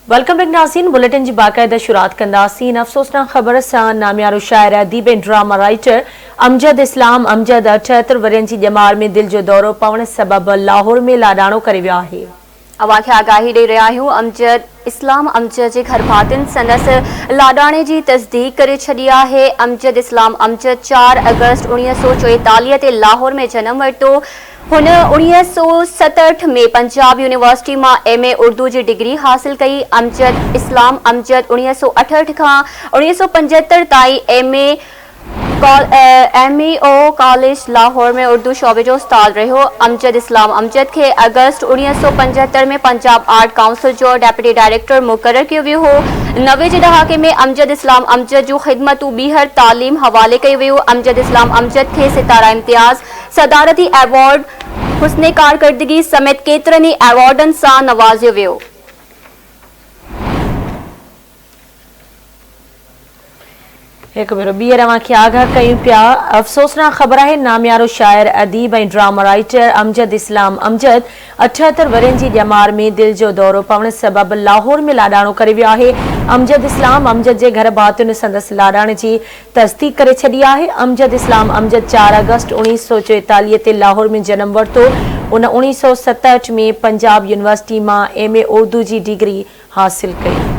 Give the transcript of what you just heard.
Welcome back नाज़रीन। Bulletin जी बाकायदा शुरात कंदासीन। अफसोसनाक ख़बर सां नामियारो शायर अदीब ऐं ड्रामा राइटर अमजद इस्लाम अमजद 78 वरियनि जी ॼमार में दिल जो दौरो पवण सबबि लाहौर में लाडाणो करे वियो आहे। अवां खे आगाही ॾेई रहिया आहियूं। अमजद इस्लाम अमजद जे घर भातियुनि संदसि लाडाणे जी तस्दीक करे छॾी आहे। अमजद इस्लाम अमजद 4 अगस्त 1944 ते लाहौर में जनम वरितो। हुन 1967 में पंजाब यूनिवर्सिटी मां MA उर्दू जी डिग्री हासिल कई। अमजद इस्लाम अमजद 1968 खां 1975 ताईं MEO कॉलेज लाहौर में उर्दू शोबे जो उस्ताद रहियो। अमजद इस्लाम अमजद खे अगस्त 1975 में पंजाब आर्ट काउंसिल जो डेप्यूटी डायरेक्टर मुक़रर कयो वियो हो। 90 जे डहाके में अमजद इस्लाम अमजद जूं ख़िदमतूं ॿीहर तालीम हवाले कई वियूं। अमजद इस्लाम अमजद खे सितारा इम्तियाज़, सदारती एवॉर्ड, हुस्ने कारकर्दगी समेत केतिरनि ई एवॉर्डनि सां नवाज़ियो वियो। एक भेरो ॿीहर अवां खे आगाह कयूं पिया। अफ़सोसनाक ख़बर आहे नामियारो शायर अदीब ऐं ड्रामा राइटर अमजद इस्लाम अमजद 78 वरियनि जी ॼमार में दिल जो दौरो पवण सबबि लाहौर में लाडाणो करे वियो आहे। अमजद इस्लाम अमजद जे घर भातियुनि संदसि लाडाणे जी तस्दीक करे छॾी आहे। अमजद इस्लाम अमजद 4 अगस्त 1944 ते लाहौर में जनम वरितो। उन 1967 में पंजाब यूनिवर्सिटी मां MA उर्दू जी डिग्री हासिल कई।